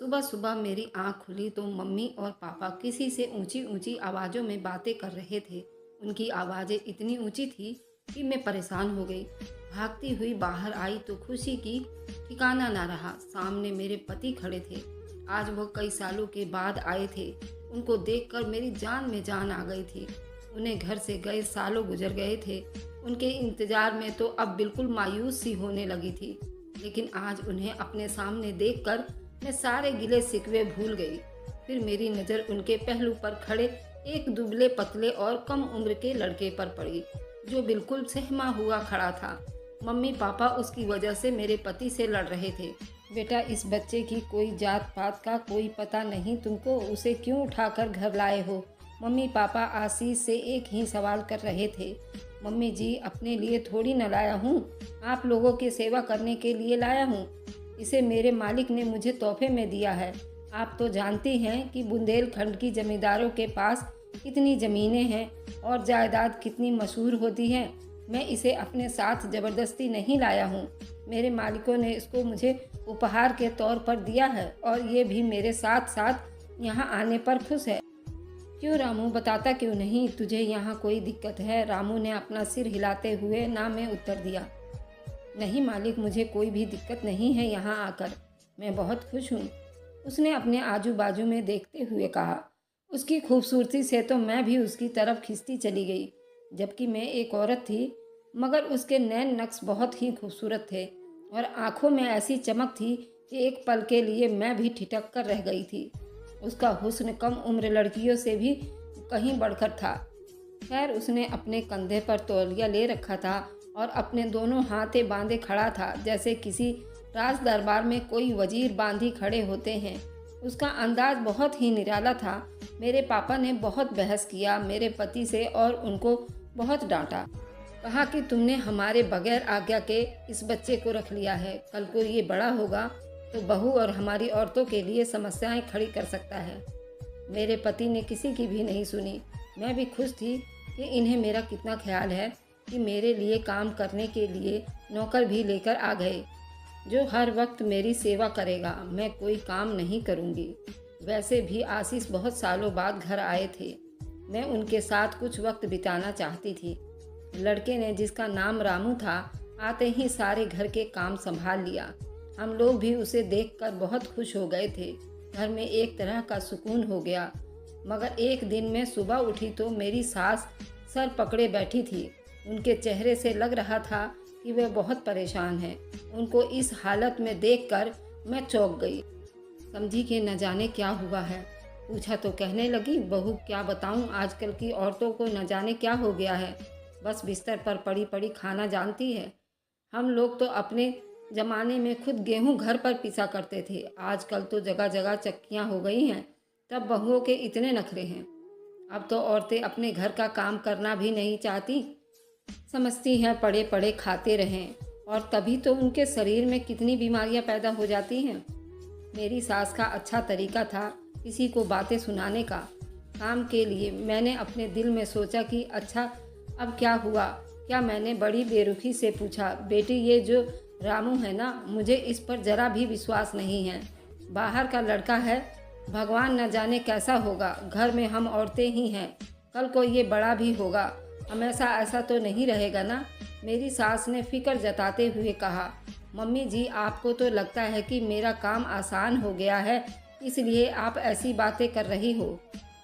सुबह सुबह मेरी आँख खुली तो मम्मी और पापा किसी से ऊंची ऊंची आवाज़ों में बातें कर रहे थे। उनकी आवाज़ें इतनी ऊंची थी कि मैं परेशान हो गई। भागती हुई बाहर आई तो खुशी की ठिकाना ना रहा। सामने मेरे पति खड़े थे। आज वो कई सालों के बाद आए थे। उनको देखकर मेरी जान में जान आ गई थी। उन्हें घर से गए सालों गुजर गए थे। उनके इंतजार में तो अब बिल्कुल मायूस सी होने लगी थी। लेकिन आज उन्हें अपने सामने देखकर मैं सारे गिले शिकवे भूल गई। फिर मेरी नज़र उनके पहलू पर खड़े एक दुबले पतले और कम उम्र के लड़के पर पड़ी, जो बिल्कुल सहमा हुआ खड़ा था। मम्मी पापा उसकी वजह से मेरे पति से लड़ रहे थे। बेटा, इस बच्चे की कोई जात पात का कोई पता नहीं तुमको, उसे क्यों उठाकर घर लाए हो? मम्मी पापा आशीष से एक ही सवाल कर रहे थे। मम्मी जी, अपने लिए थोड़ी न लाया हूँ, आप लोगों की सेवा करने के लिए लाया हूँ। इसे मेरे मालिक ने मुझे तोहफे में दिया है। आप तो जानती हैं कि बुंदेलखंड की जमींदारों के पास कितनी ज़मीनें हैं और जायदाद कितनी मशहूर होती हैं। मैं इसे अपने साथ ज़बरदस्ती नहीं लाया हूँ। मेरे मालिकों ने इसको मुझे उपहार के तौर पर दिया है और ये भी मेरे साथ साथ यहाँ आने पर खुश है। क्यों रामू, बताता क्यों नहीं? तुझे यहाँ कोई दिक्कत है? रामू ने अपना सिर हिलाते हुए ना में उत्तर दिया। नहीं मालिक, मुझे कोई भी दिक्कत नहीं है यहाँ आकर। मैं बहुत खुश हूँ, उसने अपने आजू बाजू में देखते हुए कहा। उसकी खूबसूरती से तो मैं भी उसकी तरफ खिंचती चली गई। जबकि मैं एक औरत थी, मगर उसके नैन नक्श बहुत ही खूबसूरत थे और आंखों में ऐसी चमक थी कि एक पल के लिए मैं भी ठिठक कर रह गई थी। उसका हुस्न कम उम्र लड़कियों से भी कहीं बढ़कर था। खैर, उसने अपने कंधे पर तौलिया ले रखा था और अपने दोनों हाथे बांधे खड़ा था, जैसे किसी राज दरबार में कोई वजीर बांधी खड़े होते हैं। उसका अंदाज बहुत ही निराला था। मेरे पापा ने बहुत बहस किया मेरे पति से और उनको बहुत डांटा। कहा कि तुमने हमारे बगैर आज्ञा के इस बच्चे को रख लिया है। कल को ये बड़ा होगा तो बहू और हमारी औरतों के लिए समस्याएं खड़ी कर सकता है। मेरे पति ने किसी की भी नहीं सुनी। मैं भी खुश थी कि इन्हें मेरा कितना ख्याल है कि मेरे लिए काम करने के लिए नौकर भी लेकर आ गए, जो हर वक्त मेरी सेवा करेगा। मैं कोई काम नहीं करूँगी। वैसे भी आशीष बहुत सालों बाद घर आए थे। मैं उनके साथ कुछ वक्त बिताना चाहती थी। लड़के ने, जिसका नाम रामू था, आते ही सारे घर के काम संभाल लिया। हम लोग भी उसे देखकर बहुत खुश हो गए थे। घर में एक तरह का सुकून हो गया। मगर एक दिन मैं सुबह उठी तो मेरी सास सर पकड़े बैठी थी। उनके चेहरे से लग रहा था कि वे बहुत परेशान हैं। उनको इस हालत में देखकर मैं चौंक गई। समझी कि न जाने क्या हुआ है। पूछा तो कहने लगी, बहू क्या बताऊं, आजकल की औरतों को न जाने क्या हो गया है। बस बिस्तर पर पड़ी पड़ी खाना जानती है। हम लोग तो अपने ज़माने में खुद गेहूं घर पर पिसा करते थे। आजकल तो जगह जगह चक्कियां हो गई हैं। तब बहुओं के इतने नखरे हैं। अब तो औरतें अपने घर का काम करना भी नहीं चाहती। समझती हैं पड़े पड़े खाते रहें, और तभी तो उनके शरीर में कितनी बीमारियां पैदा हो जाती हैं। मेरी सास का अच्छा तरीका था किसी को बातें सुनाने का। काम के लिए मैंने अपने दिल में सोचा कि अच्छा, अब क्या हुआ? क्या मैंने बड़ी बेरुखी से पूछा, बेटी ये जो रामू है ना, मुझे इस पर ज़रा भी विश्वास नहीं है। बाहर का लड़का है, भगवान न जाने कैसा होगा। घर में हम औरतें ही हैं, कल को ये बड़ा भी होगा। हमेशा ऐसा तो नहीं रहेगा ना? मेरी सास ने फिक्र जताते हुए कहा। मम्मी जी, आपको तो लगता है कि मेरा काम आसान हो गया है, इसलिए आप ऐसी बातें कर रही हो।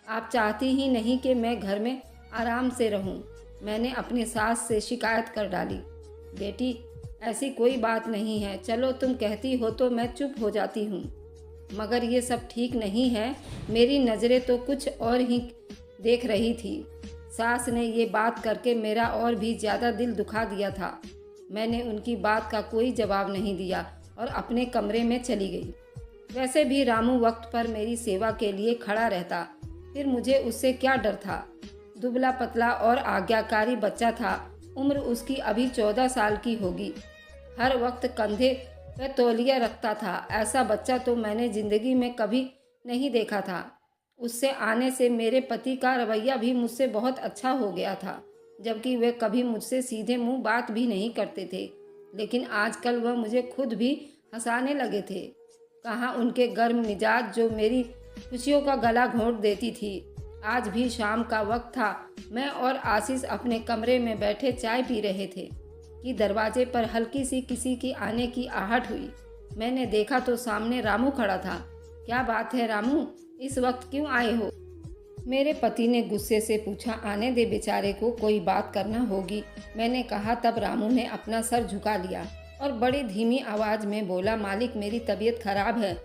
आप चाहती ही नहीं कि मैं घर में आराम से रहूं। मैंने अपनी सास से शिकायत कर डाली। बेटी, ऐसी कोई बात नहीं है। चलो, तुम कहती हो तो मैं चुप हो जाती हूँ। मगर ये सब ठीक नहीं है। मेरी नज़रें तो कुछ और ही देख रही थी। सास ने ये बात करके मेरा और भी ज़्यादा दिल दुखा दिया था। मैंने उनकी बात का कोई जवाब नहीं दिया और अपने कमरे में चली गई। वैसे भी रामू वक्त पर मेरी सेवा के लिए खड़ा रहता, फिर मुझे उससे क्या डर था। दुबला पतला और आज्ञाकारी बच्चा था। उम्र उसकी अभी 14 साल की होगी। हर वक्त कंधे पर तौलिया रखता था। ऐसा बच्चा तो मैंने ज़िंदगी में कभी नहीं देखा था। उससे आने से मेरे पति का रवैया भी मुझसे बहुत अच्छा हो गया था, जबकि वे कभी मुझसे सीधे मुंह बात भी नहीं करते थे। लेकिन आजकल वह मुझे खुद भी हंसाने लगे थे। कहाँ उनके गर्म मिजाज जो मेरी खुशियों का गला घोंट देती थी। आज भी शाम का वक्त था। मैं और आशीष अपने कमरे में बैठे चाय पी रहे थे कि दरवाजे पर हल्की सी किसी की आने की आहट हुई। मैंने देखा तो सामने रामू खड़ा था। क्या बात है रामू, इस वक्त क्यों आए हो? मेरे पति ने गुस्से से पूछा। आने दे बेचारे को, कोई बात करना होगी, मैंने कहा। तब रामू ने अपना सर झुका लिया और बड़ी धीमी आवाज़ में बोला, मालिक मेरी तबीयत खराब है,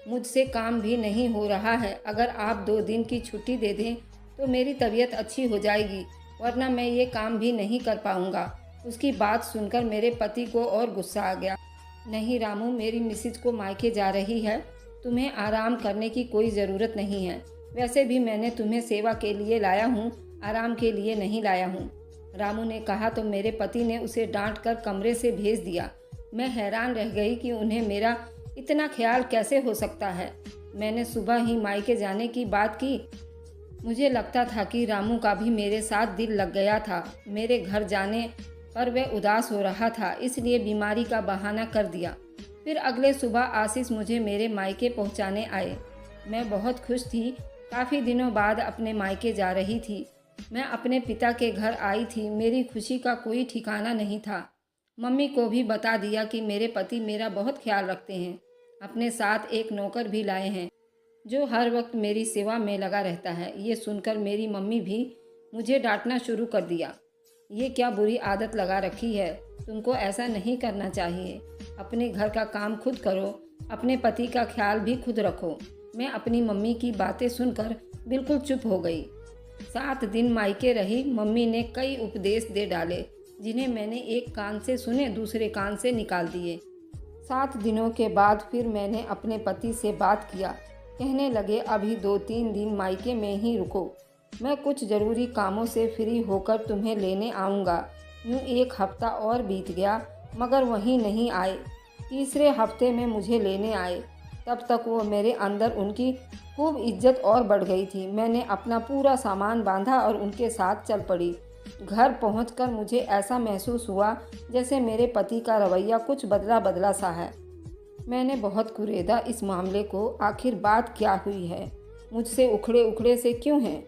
मुझसे काम भी नहीं हो रहा है। अगर आप 2 दिन की छुट्टी दे दें तो मेरी तबीयत अच्छी हो जाएगी, वरना मैं ये काम भी नहीं कर पाऊँगा। उसकी बात सुनकर मेरे पति को और गुस्सा आ गया। नहीं रामू, मेरी मिसेज को मायके जा रही है, तुम्हें आराम करने की कोई ज़रूरत नहीं है। वैसे भी मैंने तुम्हें सेवा के लिए लाया हूँ, आराम के लिए नहीं लाया हूँ, रामू ने कहा। तो मेरे पति ने उसे डांट कर कमरे से भेज दिया। मैं हैरान रह गई कि उन्हें मेरा इतना ख्याल कैसे हो सकता है। मैंने सुबह ही मायके जाने की बात की। मुझे लगता था कि रामू का भी मेरे साथ दिल लग गया था। मेरे घर जाने पर वह उदास हो रहा था, इसलिए बीमारी का बहाना कर दिया। फिर अगले सुबह आशीष मुझे मेरे मायके पहुंचाने आए। मैं बहुत खुश थी। काफ़ी दिनों बाद अपने मायके जा रही थी। मैं अपने पिता के घर आई थी। मेरी खुशी का कोई ठिकाना नहीं था। मम्मी को भी बता दिया कि मेरे पति मेरा बहुत ख्याल रखते हैं। अपने साथ एक नौकर भी लाए हैं जो हर वक्त मेरी सेवा में लगा रहता है। ये सुनकर मेरी मम्मी भी मुझे डांटना शुरू कर दिया। ये क्या बुरी आदत लगा रखी है, तुमको ऐसा नहीं करना चाहिए। अपने घर का काम खुद करो, अपने पति का ख्याल भी खुद रखो। मैं अपनी मम्मी की बातें सुनकर बिल्कुल चुप हो गई। 7 दिन मायके रही। मम्मी ने कई उपदेश दे डाले जिन्हें मैंने एक कान से सुने, दूसरे कान से निकाल दिए। 7 दिनों के बाद फिर मैंने अपने पति से बात किया। कहने लगे, अभी 2-3 दिन मायके में ही रुको, मैं कुछ ज़रूरी कामों से फ्री होकर तुम्हें लेने आऊँगा। यूँ 1 हफ्ता और बीत गया मगर वहीं नहीं आए। तीसरे हफ्ते में मुझे लेने आए। तब तक वो मेरे अंदर उनकी खूब इज्जत और बढ़ गई थी। मैंने अपना पूरा सामान बांधा और उनके साथ चल पड़ी। घर पहुंचकर मुझे ऐसा महसूस हुआ जैसे मेरे पति का रवैया कुछ बदला बदला सा है। मैंने बहुत कुरेदा इस मामले को, आखिर बात क्या हुई है, मुझसे उखड़े उखड़े से क्यों हैं।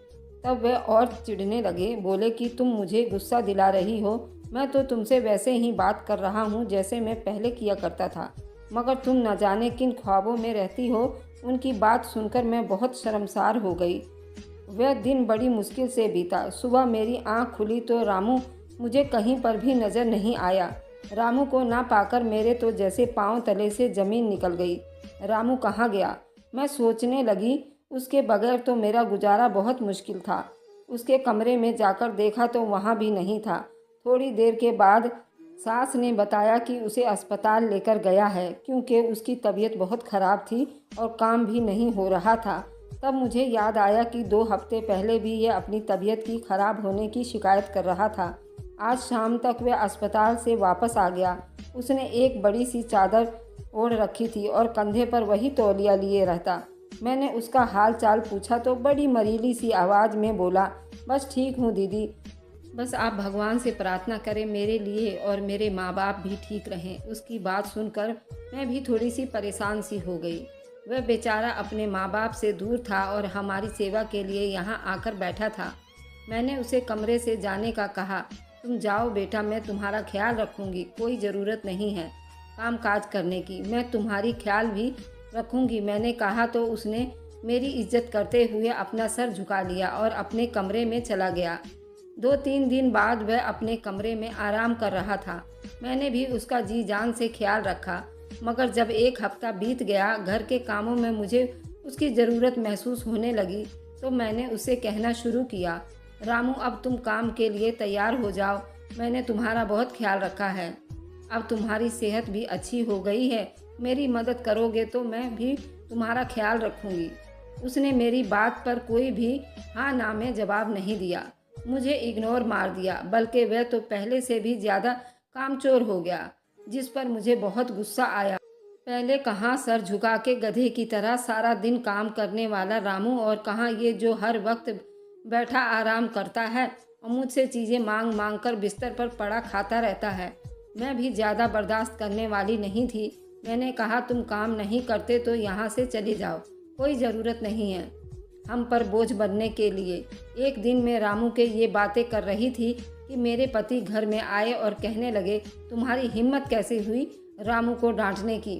तब वह और चिढ़ने लगे। बोले कि तुम मुझे गुस्सा दिला रही हो, मैं तो तुमसे वैसे ही बात कर रहा हूँ जैसे मैं पहले किया करता था, मगर तुम न जाने किन ख्वाबों में रहती हो। उनकी बात सुनकर मैं बहुत शर्मसार हो गई। वह दिन बड़ी मुश्किल से बीता। सुबह मेरी आंख खुली तो रामू मुझे कहीं पर भी नज़र नहीं आया। रामू को ना पाकर मेरे तो जैसे पांव तले से ज़मीन निकल गई। रामू कहाँ गया, मैं सोचने लगी। उसके बगैर तो मेरा गुजारा बहुत मुश्किल था। उसके कमरे में जाकर देखा तो वहाँ भी नहीं था। थोड़ी देर के बाद सास ने बताया कि उसे अस्पताल लेकर गया है, क्योंकि उसकी तबीयत बहुत ख़राब थी और काम भी नहीं हो रहा था। तब मुझे याद आया कि 2 हफ्ते पहले भी यह अपनी तबीयत की खराब होने की शिकायत कर रहा था। आज शाम तक वह अस्पताल से वापस आ गया। उसने एक बड़ी सी चादर ओढ़ रखी थी और कंधे पर वही तौलिया लिए रहता। मैंने उसका हाल चाल पूछा तो बड़ी मरीली सी आवाज़ में बोला, बस ठीक हूँ दीदी, बस आप भगवान से प्रार्थना करें मेरे लिए और मेरे माँ बाप भी ठीक रहें। उसकी बात सुनकर मैं भी थोड़ी सी परेशान सी हो गई। वह बेचारा अपने माँ बाप से दूर था और हमारी सेवा के लिए यहाँ आकर बैठा था। मैंने उसे कमरे से जाने का कहा। तुम जाओ बेटा, मैं तुम्हारा ख्याल रखूँगी, कोई ज़रूरत नहीं है काम काज करने की, मैं तुम्हारी ख्याल भी रखूँगी, मैंने कहा। तो उसने मेरी इज्जत करते हुए अपना सर झुका लिया और अपने कमरे में चला गया। 2-3 दिन बाद वह अपने कमरे में आराम कर रहा था। मैंने भी उसका जी जान से ख्याल रखा, मगर जब 1 हफ्ता बीत गया, घर के कामों में मुझे उसकी ज़रूरत महसूस होने लगी तो मैंने उसे कहना शुरू किया, रामू अब तुम काम के लिए तैयार हो जाओ, मैंने तुम्हारा बहुत ख्याल रखा है। अब तुम्हारी सेहत भी अच्छी हो गई है, मेरी मदद करोगे तो मैं भी तुम्हारा ख्याल रखूँगी। उसने मेरी बात पर कोई भी हाँ ना में जवाब नहीं दिया, मुझे इग्नोर मार दिया, बल्कि वह तो पहले से भी ज़्यादा कामचोर हो गया, जिस पर मुझे बहुत गुस्सा आया। पहले कहाँ सर झुका के गधे की तरह सारा दिन काम करने वाला रामू और कहाँ ये जो हर वक्त बैठा आराम करता है और मुझसे चीज़ें मांग मांग कर बिस्तर पर पड़ा खाता रहता है। मैं भी ज़्यादा बर्दाश्त करने वाली नहीं थी। मैंने कहा तुम काम नहीं करते तो यहाँ से चले जाओ, कोई ज़रूरत नहीं है हम पर बोझ बनने के लिए। एक दिन मैं रामू के ये बातें कर रही थी कि मेरे पति घर में आए और कहने लगे, तुम्हारी हिम्मत कैसे हुई रामू को डांटने की।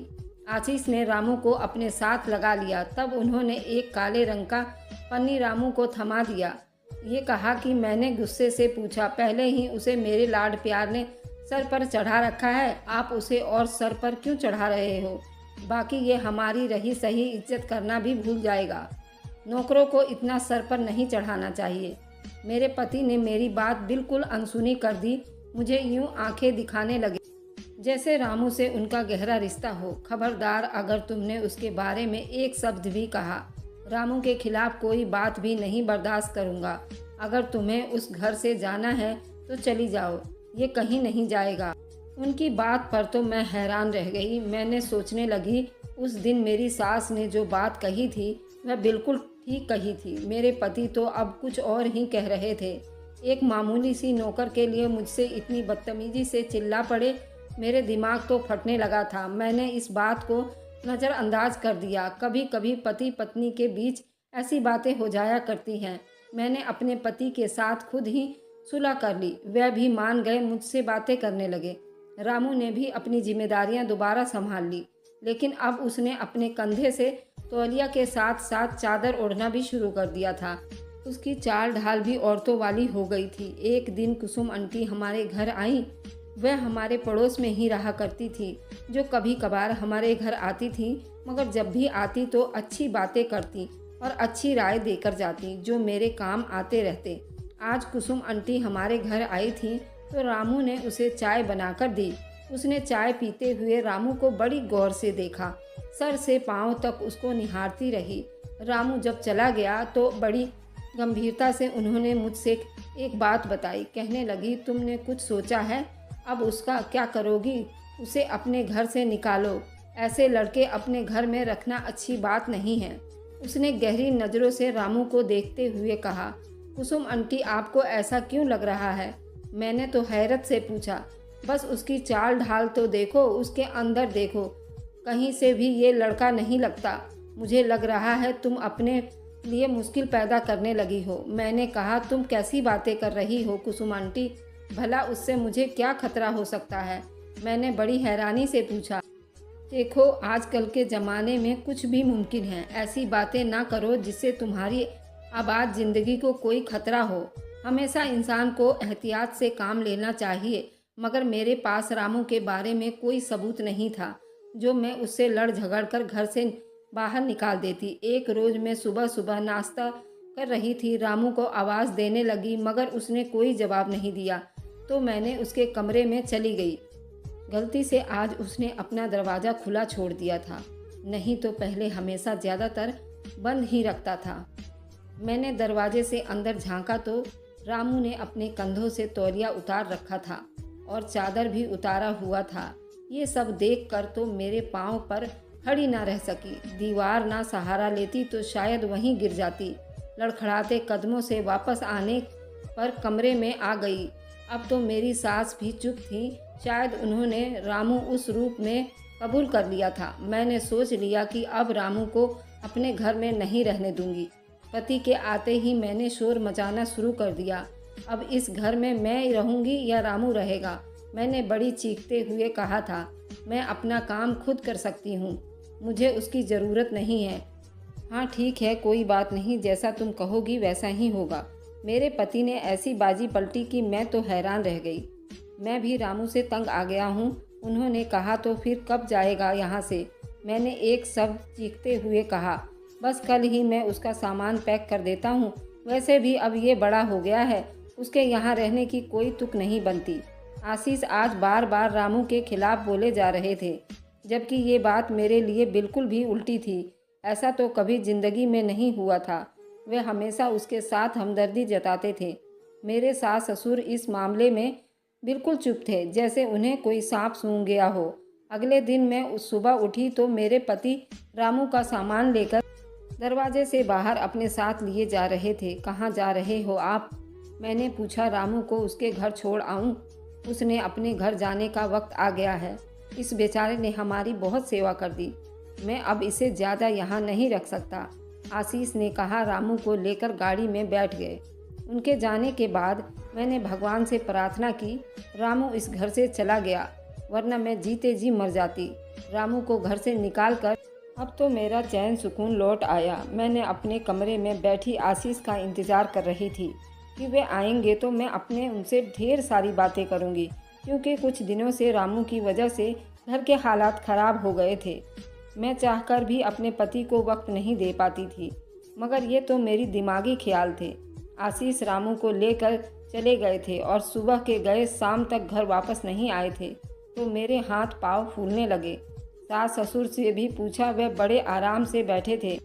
आशीष ने रामू को अपने साथ लगा लिया। तब उन्होंने एक काले रंग का पन्नी रामू को थमा दिया। ये कहा कि मैंने गुस्से से पूछा, पहले ही उसे मेरे लाड प्यार ने सर पर चढ़ा रखा है, आप उसे और सर पर क्यों चढ़ा रहे हो। बाकी ये हमारी रही सही इज्जत करना भी भूल जाएगा। नौकरों को इतना सर पर नहीं चढ़ाना चाहिए। मेरे पति ने मेरी बात बिल्कुल अनसुनी कर दी। मुझे यूं आंखें दिखाने लगे जैसे रामू से उनका गहरा रिश्ता हो। खबरदार, अगर तुमने उसके बारे में एक शब्द भी कहा, रामू के खिलाफ कोई बात भी नहीं बर्दाश्त करूँगा। अगर तुम्हें उस घर से जाना है तो चली जाओ, ये कहीं नहीं जाएगा। उनकी बात पर तो मैं हैरान रह गई। मैंने सोचने लगी, उस दिन मेरी सास ने जो बात कही थी वह बिल्कुल ठीक कही थी। मेरे पति तो अब कुछ और ही कह रहे थे। एक मामूली सी नौकर के लिए मुझसे इतनी बदतमीजी से चिल्ला पड़े। मेरे दिमाग तो फटने लगा था। मैंने इस बात को नज़रअंदाज कर दिया। कभी कभी पति पत्नी के बीच ऐसी बातें हो जाया करती हैं। मैंने अपने पति के साथ खुद ही सुलह कर ली। वह भी मान गए, मुझसे बातें करने लगे। रामू ने भी अपनी जिम्मेदारियां दोबारा संभाल ली, लेकिन अब उसने अपने कंधे से तौलिया के साथ साथ चादर ओढ़ना भी शुरू कर दिया था। उसकी चाल ढाल भी औरतों वाली हो गई थी। एक दिन कुसुम आंटी हमारे घर आई। वह हमारे पड़ोस में ही रहा करती थी, जो कभी कभार हमारे घर आती थी, मगर जब भी आती तो अच्छी बातें करती और अच्छी राय देकर जाती, जो मेरे काम आते रहते। आज कुसुम आंटी हमारे घर आई थी तो रामू ने उसे चाय बनाकर दी। उसने चाय पीते हुए रामू को बड़ी गौर से देखा। सर से पांव तक उसको निहारती रही। रामू जब चला गया तो बड़ी गंभीरता से उन्होंने मुझसे एक बात बताई। कहने लगी, तुमने कुछ सोचा है? अब उसका क्या करोगी? उसे अपने घर से निकालो। ऐसे लड़के अपने घर में रखना अच्छी बात नहीं है। उसने गहरी नज़रों से रामू को देखते हुए कहा। कुसुम आंटी, आपको ऐसा क्यों लग रहा है? मैंने तो हैरत से पूछा। बस उसकी चाल ढाल तो देखो, उसके अंदर देखो, कहीं से भी ये लड़का नहीं लगता। मुझे लग रहा है तुम अपने लिए मुश्किल पैदा करने लगी हो। मैंने कहा, तुम कैसी बातें कर रही हो कुसुम आंटी? भला उससे मुझे क्या खतरा हो सकता है? मैंने बड़ी हैरानी से पूछा। देखो, आजकल के ज़माने में कुछ भी मुमकिन है। ऐसी बातें ना करो जिससे तुम्हारी आबाद ज़िंदगी को कोई खतरा हो। हमेशा इंसान को एहतियात से काम लेना चाहिए। मगर मेरे पास रामू के बारे में कोई सबूत नहीं था जो मैं उससे लड़ झगड़ कर घर से बाहर निकाल देती। एक रोज़ मैं सुबह सुबह नाश्ता कर रही थी। रामू को आवाज़ देने लगी, मगर उसने कोई जवाब नहीं दिया, तो मैंने उसके कमरे में चली गई। गलती से आज उसने अपना दरवाज़ा खुला छोड़ दिया था, नहीं तो पहले हमेशा ज़्यादातर बंद ही रखता था। मैंने दरवाजे से अंदर झांका तो रामू ने अपने कंधों से तौलिया उतार रखा था और चादर भी उतारा हुआ था। ये सब देखकर तो मेरे पांव पर खड़ी ना रह सकी। दीवार ना सहारा लेती तो शायद वहीं गिर जाती। लड़खड़ाते कदमों से वापस आने पर कमरे में आ गई। अब तो मेरी सास भी चुप थी। शायद उन्होंने रामू उस रूप में कबूल कर लिया था। मैंने सोच लिया कि अब रामू को अपने घर में नहीं रहने दूंगी। पति के आते ही मैंने शोर मचाना शुरू कर दिया। अब इस घर में मैं रहूंगी या रामू रहेगा? मैंने बड़ी चीखते हुए कहा था, मैं अपना काम खुद कर सकती हूँ, मुझे उसकी ज़रूरत नहीं है। हाँ ठीक है, कोई बात नहीं, जैसा तुम कहोगी वैसा ही होगा। मेरे पति ने ऐसी बाजी पलटी कि मैं तो हैरान रह गई। मैं भी रामू से तंग आ गया हूँ। उन्होंने कहा, तो फिर कब जाएगा यहाँ से? मैंने एक शब्द चीखते हुए कहा। बस कल ही मैं उसका सामान पैक कर देता हूँ। वैसे भी अब ये बड़ा हो गया है, उसके यहाँ रहने की कोई तुक नहीं बनती। आशीष आज बार बार रामू के खिलाफ बोले जा रहे थे, जबकि ये बात मेरे लिए बिल्कुल भी उल्टी थी। ऐसा तो कभी ज़िंदगी में नहीं हुआ था। वे हमेशा उसके साथ हमदर्दी जताते थे। मेरे सास ससुर इस मामले में बिल्कुल चुप थे, जैसे उन्हें कोई सांप सूंघ गया हो। अगले दिन मैं सुबह उठी तो मेरे पति रामू का सामान लेकर दरवाजे से बाहर अपने साथ लिए जा रहे थे। कहाँ जा रहे हो आप? मैंने पूछा। रामू को उसके घर छोड़ आऊँ? उसने अपने घर जाने का वक्त आ गया है। इस बेचारे ने हमारी बहुत सेवा कर दी। मैं अब इसे ज़्यादा यहाँ नहीं रख सकता, आशीष ने कहा। रामू को लेकर गाड़ी में बैठ गए। उनके जाने के बाद मैंने भगवान से प्रार्थना की, रामू इस घर से चला गया, वरना मैं जीते जी मर जाती। रामू को घर से निकाल कर अब तो मेरा चैन सुकून लौट आया। मैंने अपने कमरे में बैठी आशीष का इंतज़ार कर रही थी कि वे आएंगे तो मैं अपने उनसे ढेर सारी बातें करूंगी, क्योंकि कुछ दिनों से रामू की वजह से घर के हालात ख़राब हो गए थे। मैं चाहकर भी अपने पति को वक्त नहीं दे पाती थी, मगर ये तो मेरी दिमागी ख्याल थे। आशीष रामू को लेकर चले गए थे और सुबह के गए शाम तक घर वापस नहीं आए थे, तो मेरे हाथ पाँव फूलने लगे। सास ससुर से भी पूछा, वे बड़े आराम से बैठे थे,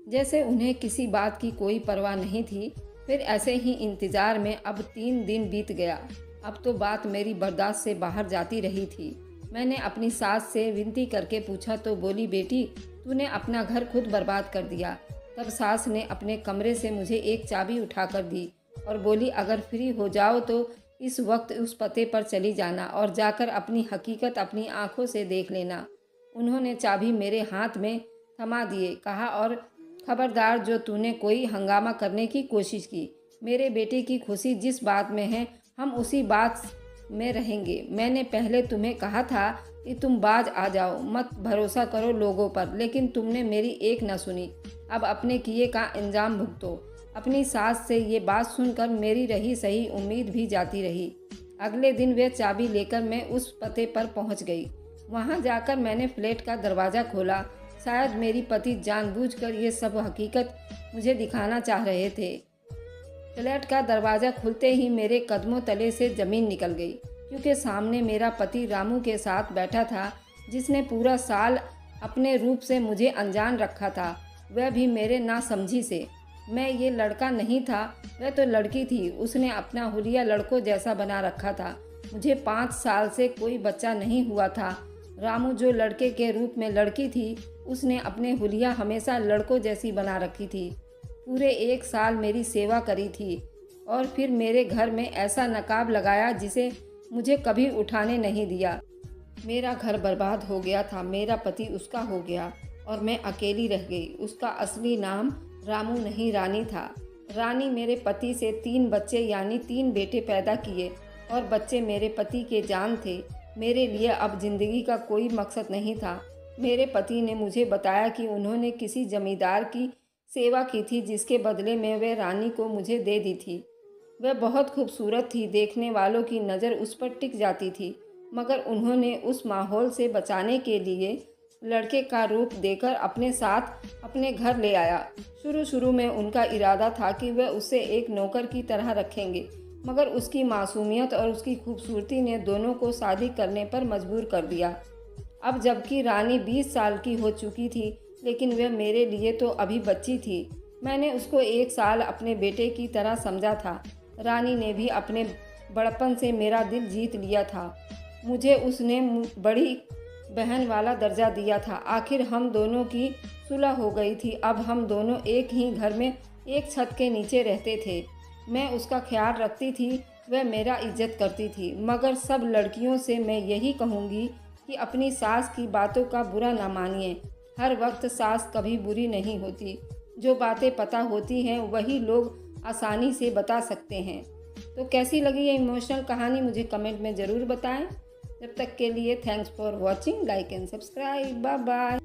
जैसे उन्हें किसी बात की कोई परवाह नहीं थी। फिर ऐसे ही इंतज़ार में अब 3 दिन बीत गया। अब तो बात मेरी बर्दाश्त से बाहर जाती रही थी। मैंने अपनी सास से विनती करके पूछा तो बोली, बेटी तूने अपना घर खुद बर्बाद कर दिया। तब सास ने अपने कमरे से मुझे एक चाबी उठाकर दी और बोली, अगर फ्री हो जाओ तो इस वक्त उस पते पर चली जाना और जाकर अपनी हकीकत अपनी आंखों से देख लेना। उन्होंने चाबी मेरे हाथ में थमा दिए, कहा, और खबरदार जो तूने कोई हंगामा करने की कोशिश की। मेरे बेटे की खुशी जिस बात में है हम उसी बात में रहेंगे। मैंने पहले तुम्हें कहा था कि तुम बाज आ जाओ, मत भरोसा करो लोगों पर, लेकिन तुमने मेरी एक न सुनी। अब अपने किए का इंजाम भुगतो। अपनी सास से ये बात सुनकर मेरी रही सही उम्मीद भी जाती रही। अगले दिन वे चाबी लेकर मैं उस पते पर पहुंच गई। वहां जाकर मैंने फ्लैट का दरवाज़ा खोला। शायद मेरी पति जानबूझकर ये सब हकीकत मुझे दिखाना चाह रहे थे। फ्लैट का दरवाज़ा खुलते ही मेरे कदमों तले से ज़मीन निकल गई, क्योंकि सामने मेरा पति रामू के साथ बैठा था, जिसने पूरा साल अपने रूप से मुझे अनजान रखा था, वह भी मेरे नासमझी से। मैं ये लड़का नहीं था, वह तो लड़की थी। उसने अपना हुलिया लड़कों जैसा बना रखा था। मुझे 5 साल से कोई बच्चा नहीं हुआ था। रामू जो लड़के के रूप में लड़की थी, उसने अपने हुलिया हमेशा लड़कों जैसी बना रखी थी। पूरे 1 साल मेरी सेवा करी थी और फिर मेरे घर में ऐसा नकाब लगाया जिसे मुझे कभी उठाने नहीं दिया। मेरा घर बर्बाद हो गया था, मेरा पति उसका हो गया और मैं अकेली रह गई। उसका असली नाम रामू नहीं रानी था। रानी मेरे पति से 3 बच्चे यानी 3 बेटे पैदा किए और बच्चे मेरे पति के जान थे। मेरे लिए अब जिंदगी का कोई मकसद नहीं था। मेरे पति ने मुझे बताया कि उन्होंने किसी जमींदार की सेवा की थी, जिसके बदले में वे रानी को मुझे दे दी थी। वह बहुत खूबसूरत थी, देखने वालों की नज़र उस पर टिक जाती थी, मगर उन्होंने उस माहौल से बचाने के लिए लड़के का रूप देकर अपने साथ अपने घर ले आया। शुरू में उनका इरादा था कि वह उसे एक नौकर की तरह रखेंगे, मगर उसकी मासूमियत और उसकी खूबसूरती ने दोनों को शादी करने पर मजबूर कर दिया। अब जबकि रानी 20 साल की हो चुकी थी, लेकिन वह मेरे लिए तो अभी बच्ची थी। मैंने उसको 1 साल अपने बेटे की तरह समझा था। रानी ने भी अपने बड़पन से मेरा दिल जीत लिया था। मुझे उसने बड़ी बहन वाला दर्जा दिया था। आखिर हम दोनों की सुलह हो गई थी। अब हम दोनों एक ही घर में एक छत के नीचे रहते थे। मैं उसका ख्याल रखती थी, वह मेरा इज्जत करती थी। मगर सब लड़कियों से मैं यही कहूँगी कि अपनी सास की बातों का बुरा ना मानिए। हर वक्त सास कभी बुरी नहीं होती। जो बातें पता होती हैं वही लोग आसानी से बता सकते हैं। तो कैसी लगी ये इमोशनल कहानी मुझे कमेंट में ज़रूर बताएं। जब तक के लिए thanks for watching, like and subscribe, bye bye.